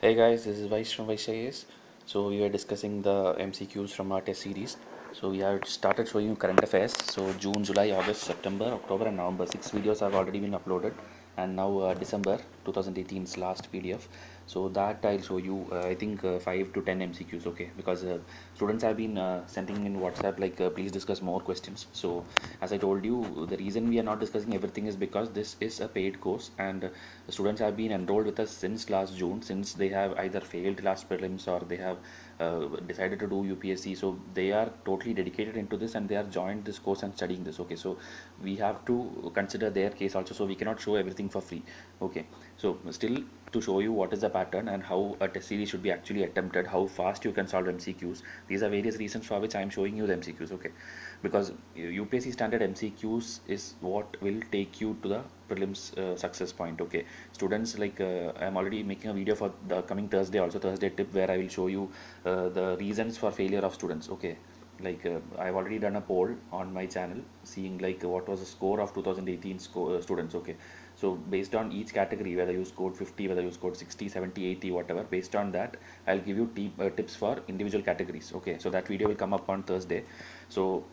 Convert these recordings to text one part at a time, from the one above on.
Hey guys, this is Vish from Vaishayas. So we were discussing the MCQs from our test series. So we have started showing you current affairs. So June, July, August, September, October, and November. 6 videos have already been uploaded, and now December 2018's last PDF. So that I'll show you. I think 5 to 10 MCQs. Okay, because students have been sending in WhatsApp like please discuss more questions. So as I told you, the reason we are not discussing everything is because this is a paid course, and the students have been enrolled with us since last June, since they have either failed last prelims or they have decided to do UPSC. So they are totally dedicated into this and they are joined this course and studying this. Okay, so we have to consider their case also, so we cannot show everything for free. Okay, so still to show you what is the pattern and how a test series should be actually attempted, how fast you can solve MCQs. These are various reasons for which I am showing you the MCQs. Okay, because UPSC standard MCQs is what will take you to the prelims success point. Okay, students, like I'm already making a video for the coming Thursday, also Thursday tip, where I will show you the reasons for failure of students. Okay, like I've already done a poll on my channel seeing like what was the score of 2018 students. Okay, so based on each category, whether you scored 50, whether you scored 60, 70, 80, whatever, based on that I'll give you tips for individual categories. Okay, so that video will come up on Thursday. So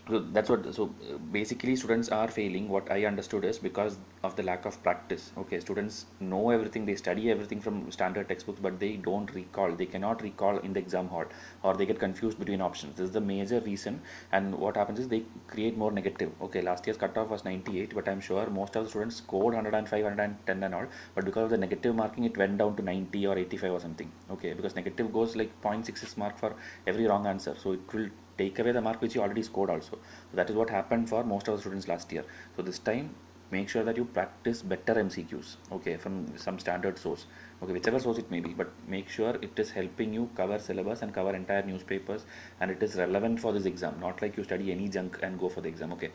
that's what, so basically students are failing, what I understood is because of the lack of practice. Okay, students know everything, they study everything from standard textbooks, but they don't recall, they cannot recall in the exam hall, or they get confused between options. This is the major reason. And what happens is they create more negative. Okay, last year's cutoff was 98, but I'm sure most of the students scored 105, 110 and all, but because of the negative marking it went down to 90 or 85 or something. Okay, because negative goes like 0.66 mark for every wrong answer, so it will take away the mark which you already scored also. So that is what happened for most of the students last year. So this time make sure that you practice better MCQs, okay, from some standard source, okay, whichever source it may be, but make sure it is helping you cover syllabus and cover entire newspapers, and it is relevant for this exam, not like you study any junk and go for the exam. Okay,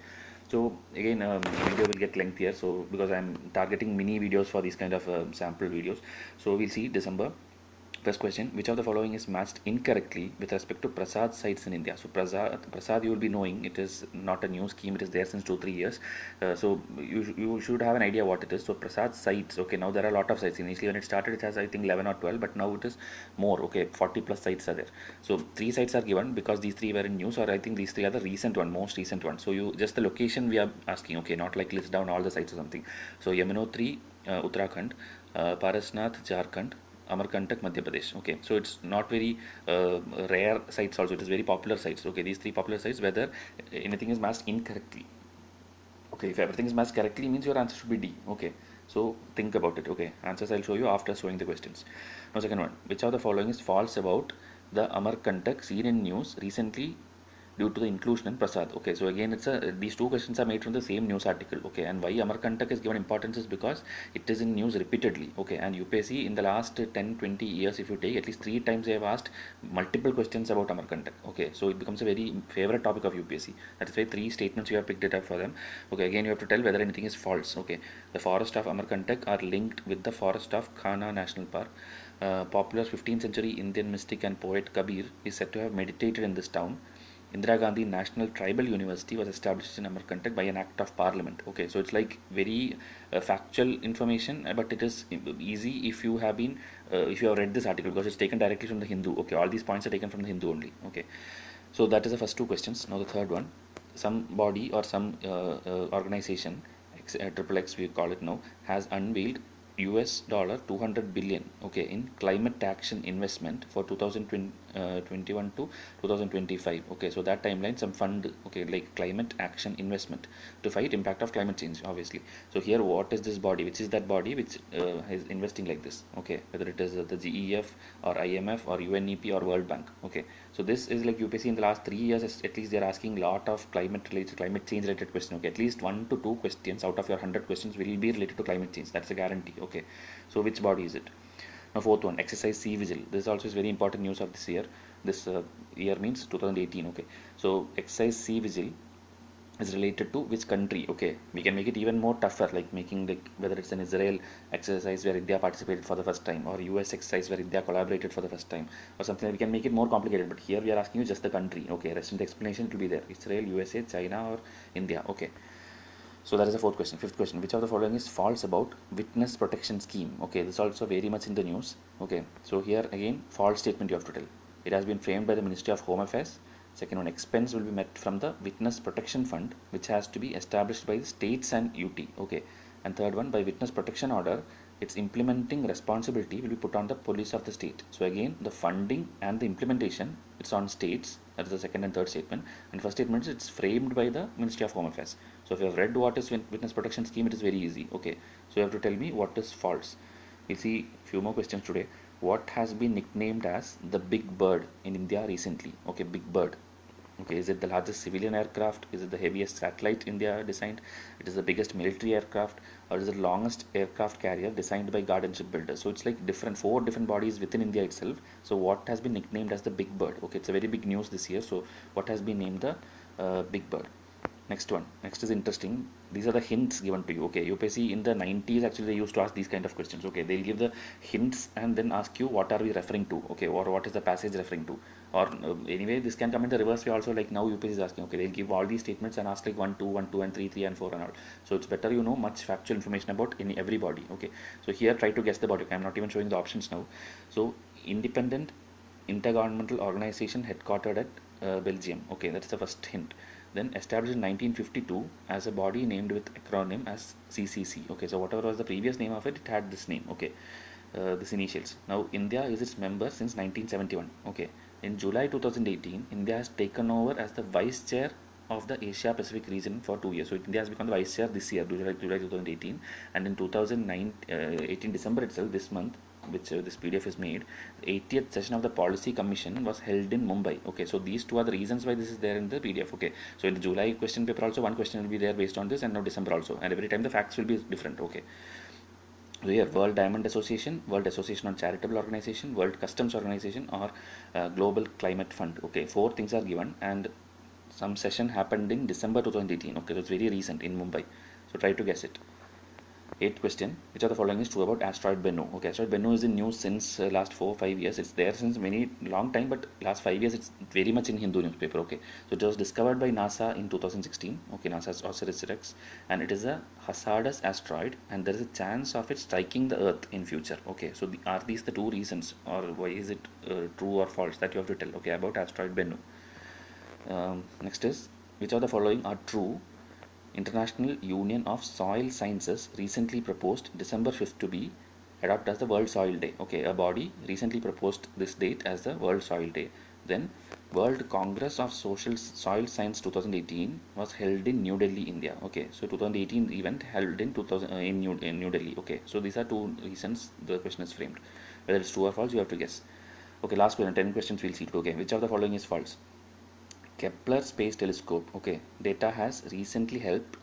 so again, video will get lengthier, so because I'm targeting mini videos for these kind of sample videos. So we'll see December. First question: which of the following is matched incorrectly with respect to Prasad sites in India? So Prasad, you will be knowing, it is not a new scheme. It is there since 2 3 years. So you should have an idea what it is. So Prasad sites. Okay, now there are a lot of sites. Initially when it started, it has I think 11 or 12, but now it is more. Okay, 40 plus sites are there. So three sites are given because these three were in news, or I think these three are the recent one, most recent one. So you just the location we are asking. Okay, not like list down all the sites or something. So Yamunotri, Uttarakhand, Parasnath, Jharkhand, Amarkantak, Madhya Pradesh. Okay, so it's not very rare sites also. It is very popular sites. Okay, these three popular sites, whether anything is matched incorrectly. Okay, if everything is matched correctly, means your answer should be D. Okay, so think about it. Okay, answers I'll show you after showing the questions. Now, second one: which of the following is false about the Amarkantak seen in news recently due to the inclusion in Prasad? Okay, so again, it's a these two questions are made from the same news article. Okay, and why Amarkantak is given importance is because it is in news repeatedly. Okay, and UPSC in the last 10 20 years, if you take at least 3 times, they have asked multiple questions about Amarkantak. Okay, so it becomes a very favorite topic of UPSC. That is why three statements you have picked it up for them. Okay, again you have to tell whether anything is false. Okay, the forest of Amarkantak are linked with the forest of Khana National Park. Popular 15th century Indian mystic and poet Kabir is said to have meditated in this town. Indira Gandhi National Tribal University was established in Amarkantak by an act of parliament. Okay, so it's like very factual information, but it is easy if you have been if you have read this article, because it's taken directly from the Hindu. Okay, all these points are taken from the Hindu only. Okay, so that is the first two questions. Now the third one: some body or some organization, triple X we call it now, has unveiled US dollar 200 billion, okay, in climate action investment for 2021 to 2025. Okay, so that timeline, some fund, okay, like climate action investment to fight impact of climate change, obviously. So here, what is this body, which is that body which is investing like this? Okay, whether it is the GEF or IMF or UNEP or World Bank. Okay, so this is like UPSC in the last 3 years, at least they are asking lot of climate change related question. Okay, at least 1 to 2 questions out of your 100 questions will be related to climate change. That's a guarantee. Okay, so which body is it? Now fourth one: exercise Sea Vigil. This also is very important news of this year. This year means 2018. Okay, so exercise Sea Vigil is related to which country? Okay, we can make it even more tougher, like making like whether it's an Israel exercise where India participated for the first time, or US exercise where India collaborated for the first time, or something. We can make it more complicated, but here we are asking you just the country. Okay, rest in the explanation it will be there: Israel, USA, China, or India. Okay, So that is the fourth question. Fifth question, which of the following is false about witness protection scheme? Okay, this is also very much in the news. Okay, so here again false statement you have to tell. It has been framed by the Ministry of Home Affairs. Second one, expense will be met from the witness protection fund, which has to be established by the states and UT. Okay, and third one, by witness protection order, its implementing responsibility will be put on the police of the state. So again, the funding and the implementation, it's on states. That is the second and third statement. And first statement is it's framed by the Ministry of Home Affairs. So if you have read what is witness protection scheme, it is very easy. Okay, so you have to tell me what is false. We'll see few more questions today. What has been nicknamed as the big bird in India recently? Okay, big bird. Okay, is it the largest civilian aircraft? Is it the heaviest satellite India designed? It is the biggest military aircraft, or is it the longest aircraft carrier designed by Guard and Shipbuilders? So it's like four different bodies within India itself. So what has been nicknamed as the big bird? Okay, it's a very big news this year. So what has been named the big bird? Next one. Next is interesting. These are the hints given to you. Okay, UPSC in the 90s actually they used to ask these kind of questions. Okay, they'll give the hints and then ask you what are we referring to. Okay, or what is the passage referring to. Or anyway, this can come in the reverse way also. Like now UPSC is asking. Okay, they'll give all these statements and ask like 1, 2, 1, 2, and 3, 3, and 4 and all. So it's better you know much factual information about everybody. Okay, so here try to guess the body. Okay, I'm not even showing the options now. So independent intergovernmental organization headquartered at Belgium. Okay, that's the first hint. Then established in 1952 as a body named with acronym as CCC. Okay, so whatever was the previous name of it, it had this name. Okay, this initials. Now India is its member since 1971. Okay, in July 2018, India has taken over as the vice chair of the Asia Pacific region for 2 years. So India has become the vice chair this year, July 2018, and in 2018 December itself, this month, which this PDF is made, the 80th session of the Policy Commission was held in Mumbai. Okay, so these two are the reasons why this is there in the PDF. Okay, so in the July question paper also one question will be there based on this, and now December also, and every time the facts will be different. Okay, so here World Diamond Association, World Association on Charitable Organization, World Customs Organization, or Global Climate Fund. Okay, four things are given, and some session happened in December 2018. Okay, so it's very recent in Mumbai. So try to guess it. Eighth question, which of the following is true about asteroid Bennu? Okay, asteroid Bennu is in news since last 4-5 years. It's there since many long time, but last 5 years it's very much in Hindu newspaper. Okay, so it was discovered by NASA in 2016. Okay, NASA's OSIRIS-REx, and it is a hazardous asteroid, and there is a chance of it striking the Earth in future. Okay, so are these the two reasons, or why is it true or false, that you have to tell? Okay, about asteroid Bennu. Next is, which of the following are true? International Union of Soil Sciences recently proposed December 5th to be adopted as the World Soil Day. Okay, a body recently proposed this date as the World Soil Day. Then World Congress of Soil Science 2018 was held in New Delhi, India. Okay, so 2018 event held in New Delhi. Okay, so these are two reasons the question is framed. Whether it's true or false, you have to guess. Okay, last question. 10 questions we'll see. Okay, which of the following is false? Kepler Space Telescope, okay, data has recently helped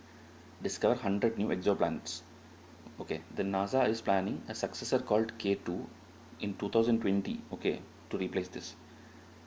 discover 100 new exoplanets. Okay, then NASA is planning a successor called K2 in 2020, okay, to replace this.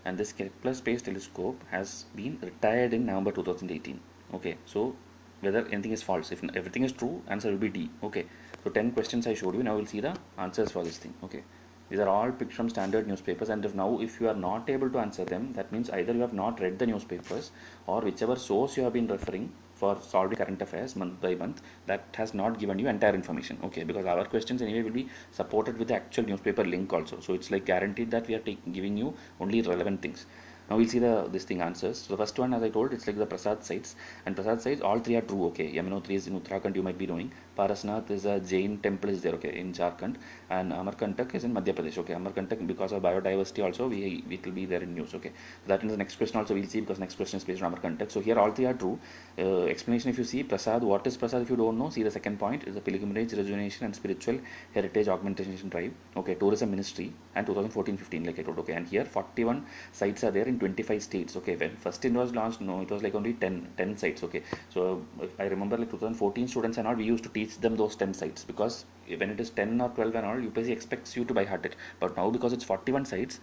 And this Kepler Space Telescope has been retired in November 2018. Okay, so whether anything is false, if everything is true, answer will be D. Okay, so 10 questions I showed you. Now we'll see the answers for this thing. Okay, these are all picked from standard newspapers, and if you are not able to answer them, that means either you have not read the newspapers, or whichever source you have been referring for solving current affairs month by month, that has not given you entire information. Okay, because our questions anyway will be supported with the actual newspaper link also, so it's like guaranteed that we are giving you only relevant things. Now we'll see this thing answers. So the first one, as I told, it's like the Prasad sites, and Prasad sites, all three are true. Okay, Yamunotri is in Uttarakhand, you might be knowing. Parasnath is a Jain temple is there, okay, in Jharkhand, and Amarkantak is in Madhya Pradesh. Okay, Amarkantak, because of biodiversity also, it will be there in news. Okay, so that in the next question also we'll see, because next question is based on Amarkantak. So here all three are true. Explanation, if you see Prasad, what is Prasad if you don't know, see the second point is a pilgrimage, rejuvenation and spiritual heritage augmentation drive. Okay, tourism ministry, and 2014-15 like I told. Okay, and here 41 sites are there in 25 states. Okay, when first it was launched, no, it was like only 10 sites. Okay, so I remember like 2014 students and all, we used to teach them those 10 sites, because when it is 10 or 12 and all, UPSC expects you to by heart it. But now because it's 41 sites,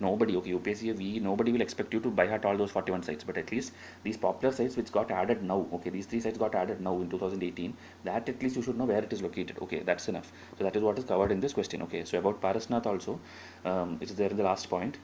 nobody, okay, UPSC, nobody will expect you to by heart all those 41 sites, but at least these popular sites which got added now, okay, these 3 sites got added now in 2018, that at least you should know where it is located. Okay, that's enough. So that is what is covered in this question. Okay, so about Parasnath also, it is there in the last point.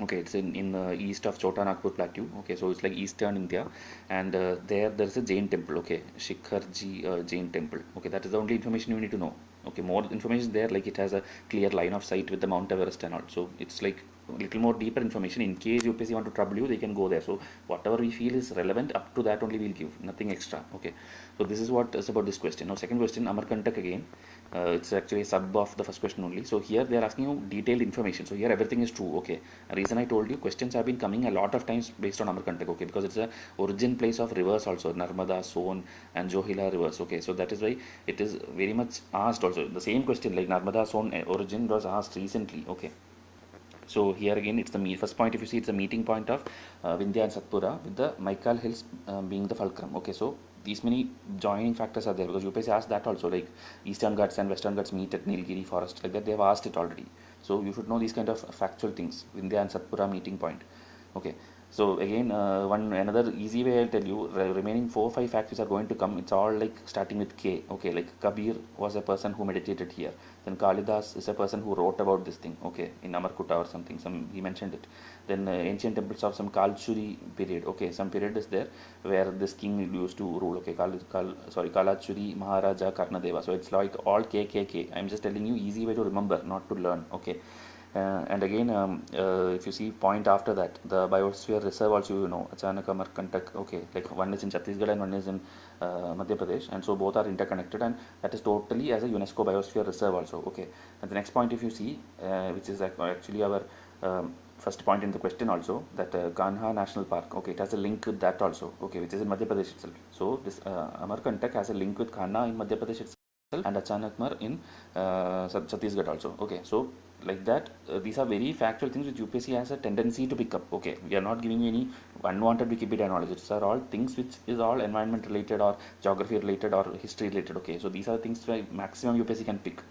Okay, it's in the east of Chota Nagpur Plateau. Okay, so it's like eastern India, and there's a Jain temple. Okay, Shikharji Jain temple. Okay, that is the only information you need to know. Okay, more information there, like it has a clear line of sight with the Mount Everest and all. So it's like a little more deeper information. In case UPSC want to trouble you, they can go there. So whatever we feel is relevant, up to that only we'll give, nothing extra. Okay, so this is what is about this question. Now second question, Amarkantak again. It's actually a sub of the first question only. So here they are asking you detailed information. So here everything is true. Okay, the reason I told you, questions have been coming a lot of times based on Amarkantak. Okay, because it's a origin place of rivers also, Narmada, Son and Johila rivers. Okay, so that is why it is very much asked also. The same question like Narmada Son origin was asked recently. Okay, so here again it's the first point. If you see, it's the meeting point of Vindhya and Satpura, with the Maikal hills being the fulcrum. Okay, so these many joining factors are there, because UPSC asked that also, like Eastern Ghats and Western Ghats meet at Nilgiri forest, like that they have asked it already. So you should know these kind of factual things, Vindhya and Satpura meeting point. Okay, so again, one another easy way I'll tell you, remaining 4 5 facts which are going to come, it's all like starting with K. Okay, like Kabir was a person who meditated here. Then Kalidas is a person who wrote about this thing. Okay, in Amarkuta or something, some he mentioned it. Then ancient temples of some Kalchuri period. Okay, some period is there where this king used to rule. Okay, Kalachuri Maharaja Karnadeva. So it's like all KKK. I'm just telling you easy way to remember, not to learn. Okay. And again, if you see point after that, the biosphere reserve also, you know, Achanak, Amarkantak. Okay, like one is in Chhattisgarh and one is in Madhya Pradesh, and so both are interconnected, and that is totally as a UNESCO biosphere reserve also. Okay, and the next point, if you see, which is actually our first point in the question also, that Kanha National Park. Okay, it has a link with that also. Okay, which is in Madhya Pradesh itself. So this Amarkantak has a link with Kanha in Madhya Pradesh itself, and Achanakmar in Chhattisgarh also. Okay, so like that, these are very factual things which UPSC has a tendency to pick up. Okay, we are not giving you any unwanted Wikipedia knowledge. These are all things which is all environment related or geography related or history related. Okay, so these are things where maximum UPSC can pick.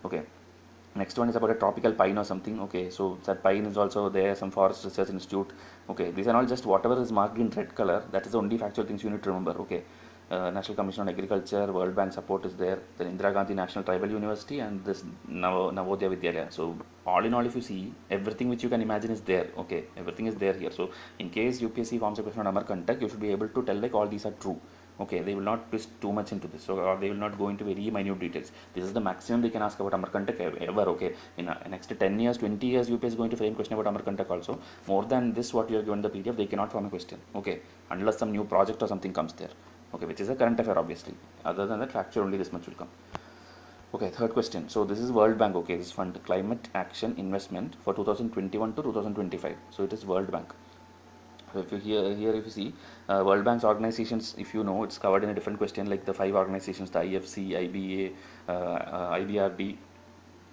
Okay, next one is about a tropical pine or something. Okay, so that pine is also there, some forest research institute. Okay, these are all just whatever is marked in red color, that is the only factual things you need to remember. Okay, National Commission on Agriculture, World Bank support is there, then Indira Gandhi National Tribal University, and this Navodaya Vidyalaya. So all in all, if you see, everything which you can imagine is there. Okay, everything is there here. So in case UPSC forms a question on Amarkantak, you should be able to tell like all these are true. Okay, they will not twist too much into this, so, or they will not go into very minute details. This is the maximum they can ask about Amarkantak ever. Okay, in next 10 years, 20 years, UPSC is going to frame question about Amarkantak also. More than this, what you are given the PDF, they cannot form a question. Okay, unless some new project or something comes there. Okay, which is a current affair obviously. Other than that, factual only this much will come. Okay, third question. So this is World Bank. Okay, this fund, Climate Action Investment for 2021 to 2025. So it is World Bank. So if you here if you see, World Bank's organizations, if you know, it's covered in a different question, like the 5 organizations, the IFC, IBA, IBRD,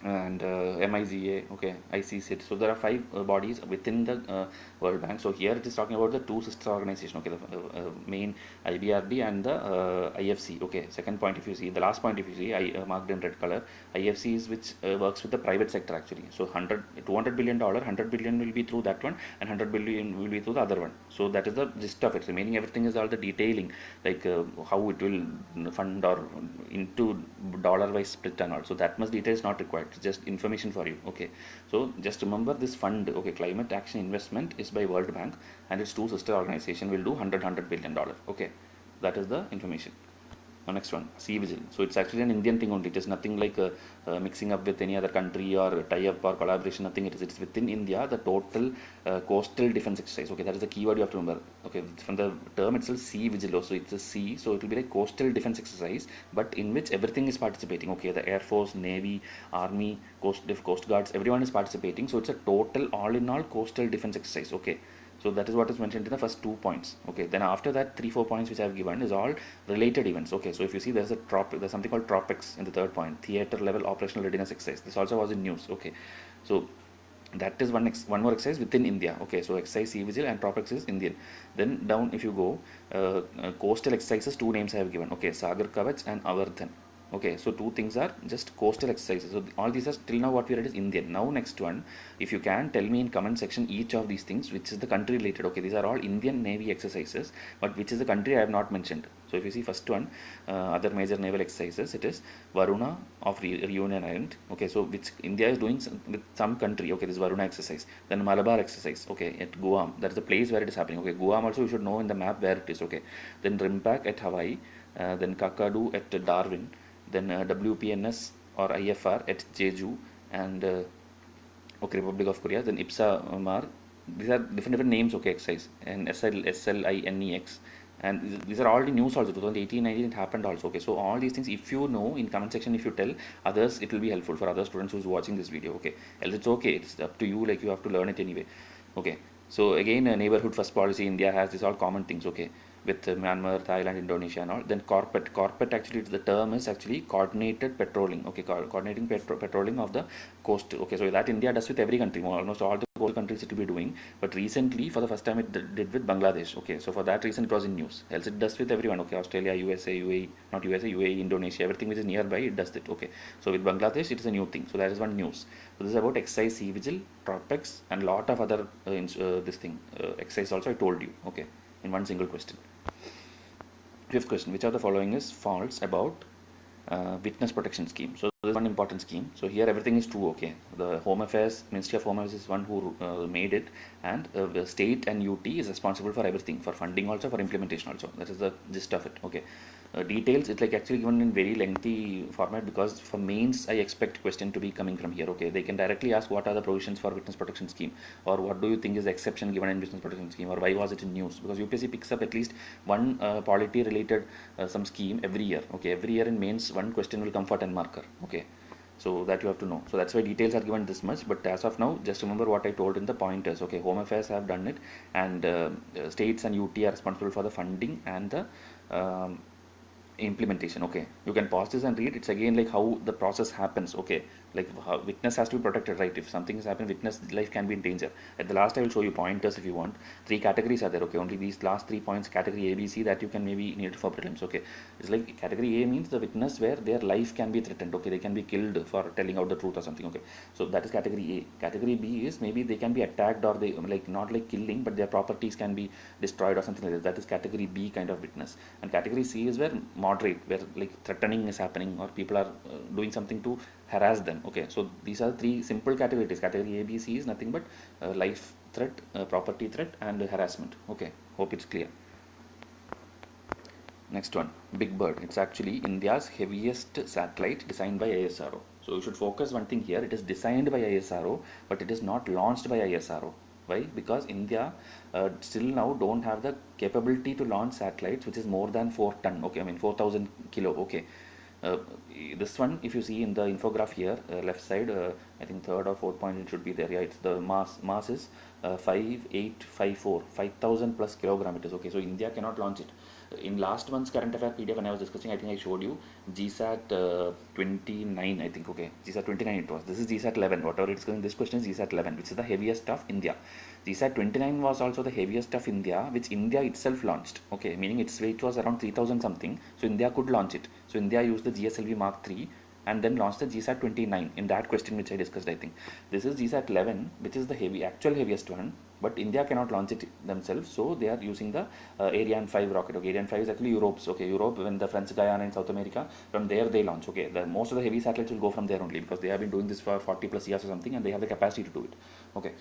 and MIGA, okay, ICCIT. So there are 5 bodies within the World Bank. So here it is talking about the 2 sister organizations. Okay, the main IBRD and the IFC. Okay, second point, if you see, the last point, if you see, I marked in red color, IFC is which works with the private sector actually. So $200 billion, 100 billion will be through that one, and 100 billion will be through the other one. So that is the gist of it. Remaining everything is all the detailing, like how it will fund or into dollar wise split and all. So that much detail is not required. It's just information for you. Okay, so just remember this fund. Okay, Climate Action Investment is by World Bank, and its 2 sister organization will do $100 billion. Okay, that is the information. Now next one, Sea Vigil. So it's actually an Indian thing only. It is nothing like mixing up with any other country or tie-up or collaboration. Nothing. It's within India. The total coastal defense exercise. Okay, that is the keyword you have to remember. Okay, from the term itself, Sea Vigil. So it's a sea. So it will be like coastal defense exercise, but in which everything is participating. Okay, the Air Force, Navy, Army, Coast Guards, everyone is participating. So it's a total, all in all, coastal defense exercise. Okay. So that is what is mentioned in the first 2 points. Okay, then after that 3 4 points which I have given is all related events. Okay, so if you see, there's something called tropics in the third point, theater level operational readiness exercise. This also was in news. Okay, so that is one more exercise within India. Okay, so exercise Sea Vigil and tropics is Indian. Then down if you go, coastal exercises, 2 names I have given. Okay, Sagar Kavach and Avardhan. Okay, so two things are just coastal exercises. So all these are till now what we read is Indian. Now next one, if you can tell me in comment section each of these things, which is the country related. Okay, these are all Indian Navy exercises, but which is the country I have not mentioned. So if you see first one, other major naval exercises, it is Varuna of Reunion Island. Okay, so which India is doing with some country. Okay, this Varuna exercise. Then Malabar exercise. Okay, at Guam, that is the place where it is happening. Okay, Guam also you should know in the map where it is. Okay, then Rimpak at Hawaii, then Kakadu at Darwin, then WPNS or IFR at Jeju, and okay, Republic of Korea, then IPSA Mar. These are different names, okay, exercise, and SLINEX, and these are all the news also. 2018, 19 it happened also. Okay, so all these things, if you know in comment section, if you tell others, it will be helpful for other students who's watching this video. Okay, else it's okay, it's up to you. Like you have to learn it anyway. Okay, so again, neighborhood first policy. India has these all common things. Okay, with Myanmar, Thailand, Indonesia, and all. Then corporate actually the term is actually coordinated patrolling. Okay, coordinating patrolling of the coast. Okay, so that India does with every country, almost all the coastal countries it will be doing. But recently, for the first time, it did with Bangladesh. Okay, so for that reason, it was in news. Else it does with everyone. Okay, Australia, USA, UAE, not USA, UAE, Indonesia, everything which is nearby, it does it. Okay, so with Bangladesh, it is a new thing. So that is one news. So this is about exercise Sea Vigil, Tropex, and lot of other this thing exercise also I told you. Okay, in one single question. Fifth question, which of the following is false about witness protection scheme? So this is one important scheme. So here everything is true. Okay, the Home Affairs, Ministry of Home Affairs is one who made it, and the state and UT is responsible for everything, for funding also, for implementation also. That is the gist of it. Okay, details it's like actually given in very lengthy format, because for mains I expect question to be coming from here. Okay, they can directly ask what are the provisions for witness protection scheme, or what do you think is the exception given in witness protection scheme, or why was it in news? Because UPSC picks up at least one polity related some scheme every year. Okay, every year in mains one question will come for 10 marker. Okay, so that you have to know. So that's why details are given this much, but as of now just remember what I told in the pointers. Okay, Home Affairs have done it, and states and UT are responsible for the funding and the implementation. Okay, you can pause this and read. It's again like how the process happens. Okay, like how witness has to be protected, right? If something has happened, witness life can be in danger. At the last I will show you pointers if you want. Three categories are there. Okay, only these last 3 points, category A, B, C, that you can maybe need for prelims. Okay, it's like category A means the witness where their life can be threatened. Okay, they can be killed for telling out the truth or something. Okay, so that is category A. Category B is maybe they can be attacked, or they like not like killing, but their properties can be destroyed or something like that. That is category B kind of witness. And category C is where moderate, where like threatening is happening, or people are doing something to harass them. Okay, so these are three simple categories. Category A, B, C is nothing but life threat, property threat, and harassment. Okay, hope it's clear. Next one, Big Bird. It's actually India's heaviest satellite designed by ISRO. So you should focus one thing here. It is designed by ISRO, but it is not launched by ISRO. Why? Because India still now don't have the capability to launch satellites which is more than 4 ton. Okay, I mean 4,000 kilo. Okay, uh, this one, if you see in the infograph here, left side, I think third or fourth point it should be there. Yeah, it's the mass is 5854, 5,000 plus kilogram it is. Okay, so India cannot launch it. In last month's current affair PDF when I was discussing, I think I showed you GSAT 29, I think. Okay, GSAT 29 it was. This is GSAT 11. Whatever it's going, this question is GSAT 11, which is the heaviest of India. GSAT 29 was also the heaviest of India, which India itself launched. Okay, meaning its weight was around 3,000 something, so India could launch it. So India used the GSLV Mark 3 and then launched the GSAT 29 in that question which I discussed. I think this is GSAT 11, which is the actual heaviest one, but India cannot launch it themselves, so they are using the Ariane 5 rocket. Okay, Ariane 5 is actually Europe's. Okay, Europe, when the French Guyana in South America, from there they launch. Okay, most of the heavy satellites will go from there only, because they have been doing this for 40 plus years or something, and they have the capacity to do it. Okay,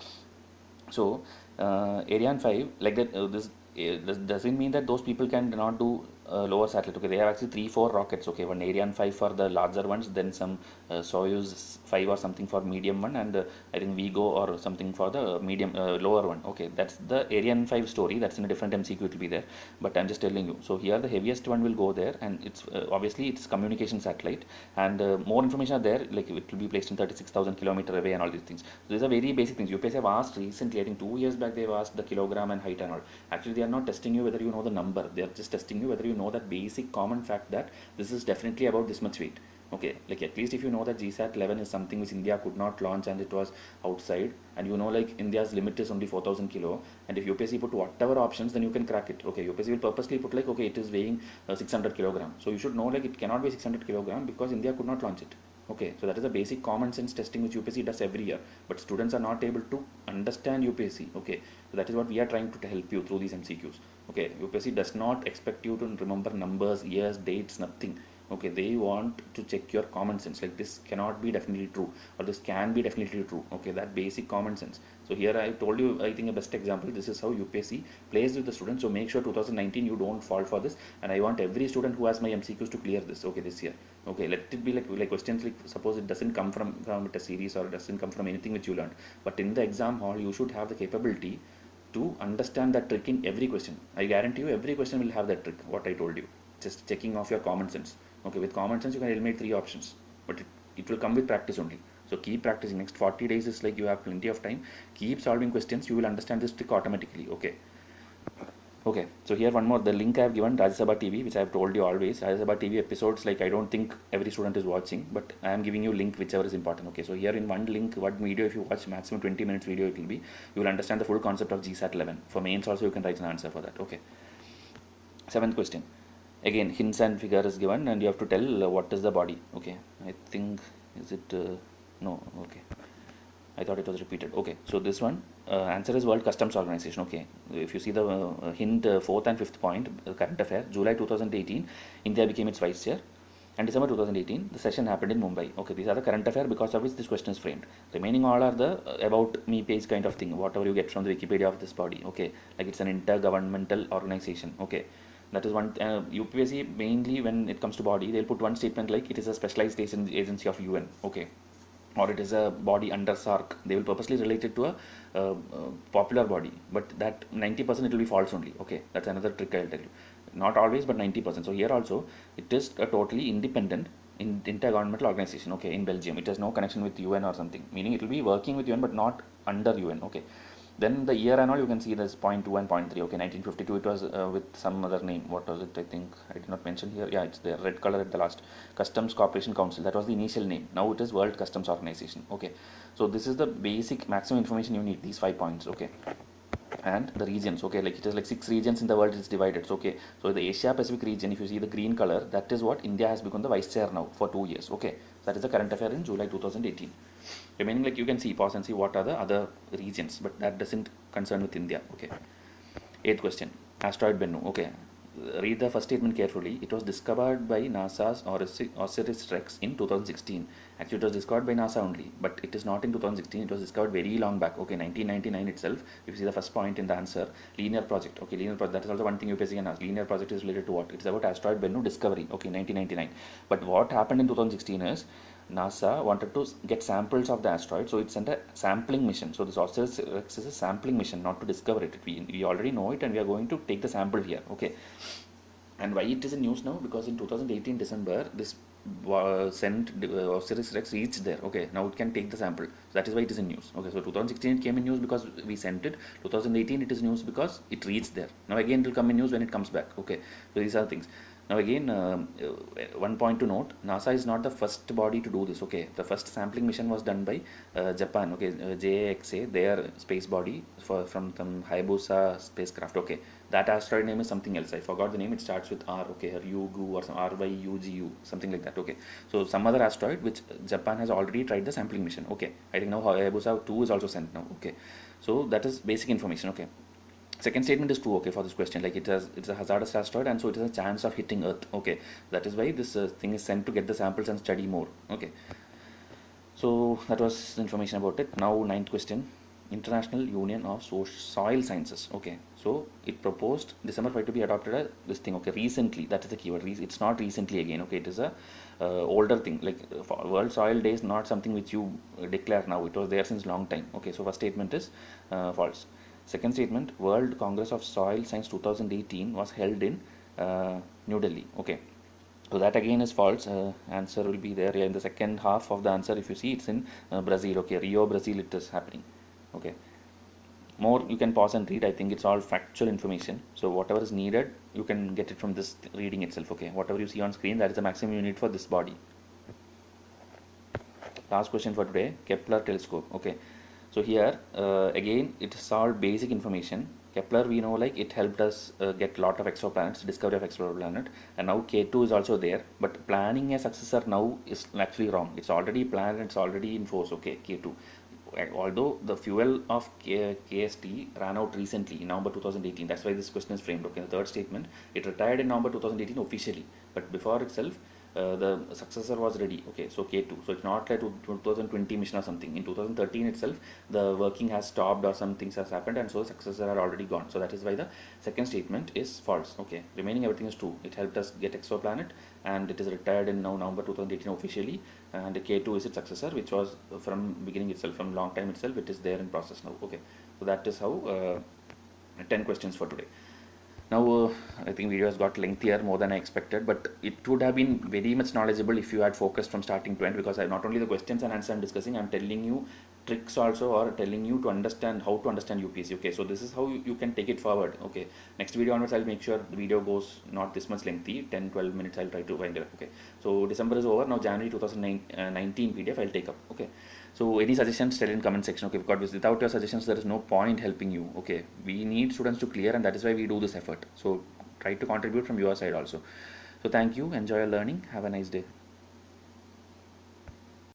so Ariane 5 like that, this doesn't mean that those people can not do lower satellite. Okay, they have actually 3-4 rockets. Okay, one Ariane 5 for the larger ones, then some Soyuz 5 or something for medium one, and I think Vigo or something for the medium lower one. Okay, that's the Ariane 5 story. That's in a different MCQ, it will be there, but I'm just telling you. So here the heaviest one will go there, and it's obviously it's communication satellite, and more information are there, like it will be placed in 36,000 kilometer away and all these things. So these are very basic things. UPSC have asked recently, I think 2 years back, they've asked the kilogram and height and all. Actually they are not testing you whether you know the number, they are just testing you whether you know that basic common fact that this is definitely about this much weight. Okay, like at least if you know that GSAT 11 is something which India could not launch and it was outside, and you know like India's limit is only 4000 kilo, and if UPSC put whatever options, then you can crack it. Okay, UPSC will purposely put like, okay, it is weighing 600 kilogram, so you should know like it cannot be 600 kilogram because India could not launch it. Okay, so that is a basic common sense testing which UPSC does every year, but students are not able to understand UPSC. Okay, so that is what we are trying to help you through these MCQs. Okay, UPSC does not expect you to remember numbers, years, dates, nothing. Okay, they want to check your common sense, like this cannot be definitely true or this can be definitely true. Okay, that basic common sense. So here I told you, I think a best example, this is how UPSC plays with the students. So make sure 2019 you don't fall for this, and I want every student who has my MCQs to clear this, okay, this year. Okay, let it be like questions like, suppose it doesn't come from a series or it doesn't come from anything which you learned, but in the exam hall you should have the capability to understand that trick in every question. I guarantee you every question will have that trick, what I told you, just checking off your common sense. Okay, with common sense you can eliminate 3 options, but it will come with practice only. So keep practicing. Next 40 days is like you have plenty of time. Keep solving questions, you will understand this trick automatically. Okay. Okay, so here one more, the link I have given, Rajya Sabha TV, which I have told you always. Rajya Sabha TV episodes, like I don't think every student is watching, but I am giving you link whichever is important. Okay, so here in one link, what video, if you watch maximum 20 minutes video, it will be, you will understand the full concept of GSAT 11. For mains also, you can write an answer for that. Okay. 7th question. Again, hints and figure is given, and you have to tell what is the body. Okay, I think, is it, no, okay. I thought it was repeated. Okay, so this one, answer is World Customs Organization. Okay, if you see the hint, 4th and 5th point, current affair, July 2018, India became its vice chair, and December 2018, the session happened in Mumbai. Okay, these are the current affair because of which this question is framed. Remaining all are the about me page kind of thing, whatever you get from the Wikipedia of this body. Okay, like it's an intergovernmental organization. Okay, that is one. UPSC mainly when it comes to body, they'll put one statement like it is a specialized agency of UN. Okay, or it is a body under SARC. They will purposely relate it to a popular body, but that 90% it will be false only. Okay, that's another trick I'll tell you. Not always, but 90%. So here also it is a totally independent intergovernmental organization. Okay, in Belgium, it has no connection with UN or something, meaning it will be working with UN but not under UN. Okay, then the year and all you can see there's 0.2 and 0.3. Okay, 1952 it was with some other name. What was it? I think I did not mention here. Yeah, it's there, red color at the last. Customs Cooperation Council. That was the initial name. Now it is World Customs Organization. Okay, so this is the basic maximum information you need. These 5 points. Okay, and the regions. Okay, like it is like 6 regions in the world is divided. So okay, so the Asia Pacific region, if you see the green color, that is what India has become the vice chair now for 2 years. Okay, that is the current affair in July 2018. Remaining, like you can see, pause and see what are the other regions, but that doesn't concern with India. Okay, 8th question, asteroid Bennu. Okay, read the first statement carefully. It was discovered by NASA's Osiris-Rex in 2016. Actually it was discovered by NASA only, but it is not in 2016. It was discovered very long back. Okay, 1999 itself. If you see the first point in the answer, linear project. Okay, linear project, that is also one thing UPSC can ask. Linear project is related to what? It's about asteroid Bennu discovery. Okay, 1999. But what happened in 2016 is NASA wanted to get samples of the asteroid, so it sent a sampling mission. So this Osiris-Rex is a sampling mission, not to discover it. We already know it, and we are going to take the sample here. Okay, and why it is in news now? Because in 2018 December, this sent Osiris-Rex reached there. Okay, now it can take the sample. So that is why it is in news. Okay, so 2016 it came in news because we sent it. 2018 it is news because it reached there. Now again it will come in news when it comes back. Okay, so these are things. Now again, one point to note, NASA is not the first body to do this. Okay, the first sampling mission was done by Japan. Okay, JAXA, their space body from some Hayabusa spacecraft. Okay, that asteroid name is something else. I forgot the name. It starts with R. Okay, Ryugu or some RYUGU, something like that. Okay, so some other asteroid which Japan has already tried the sampling mission. Okay, I think now Hayabusa 2 is also sent now. Okay, so that is basic information. Okay. Second statement is true. Okay, for this question, like it's a hazardous asteroid, and so it has a chance of hitting Earth. Okay, that is why this thing is sent to get the samples and study more. Okay, so that was information about it. Now 9th question, International Union of Soil Sciences. Okay, so it proposed December 5 to be adopted this thing. Okay, recently, that is the keyword. It's not recently again. Okay, it is a older thing. Like World Soil Day is not something which you declare now. It was there since long time. Okay, so first statement is false. Second statement, World Congress of Soil Science 2018 was held in New Delhi. Okay, so that again is false. Answer will be there in the second half of the answer. If you see, it's in Brazil. Okay, Rio, Brazil, it is happening. Okay, more you can pause and read. I think it's all factual information. So whatever is needed, you can get it from this reading itself. Okay, whatever you see on screen, that is the maximum you need for this body. last question for today, Kepler Telescope. Okay, so here again it solved basic information. Kepler, we know, like, it helped us get lot of exoplanets, discovery of exoplanet, and now K2 is also there, but planning a successor now is actually wrong. It's already planned and it's already in force. Okay, K2, although the fuel of KST ran out recently in November 2018. That's why this question is framed. Okay, the third statement, it retired in November 2018 officially, but before itself the successor was ready. Okay, so K2, so it's not like 2020 mission or something. In 2013 itself the working has stopped or some things has happened, and so successor are already gone. So that is why the second statement is false. Okay, remaining everything is true. It helped us get exoplanet and it is retired in now November 2018 officially, and K2 is its successor, which was from beginning itself, from long time itself. It is there in process now. Okay, so that is how 10 questions for today. Now I think video has got lengthier more than I expected, but it would have been very much knowledgeable if you had focused from starting to end, because I not only the questions and answers I'm discussing, I'm telling you tricks also, or telling you to understand how to understand UPSC. Okay, so this is how you can take it forward. Okay, next video onwards I'll make sure the video goes not this much lengthy, 10-12 minutes I'll try to wind it up. Okay, so December is over now. January 2019 PDF I'll take up. Okay, so any suggestions, tell in comment section. Okay, because without your suggestions there is no point helping you. Okay, we need students to clear, and that is why we do this effort. So try to contribute from your side also. So thank you, enjoy your learning, have a nice day.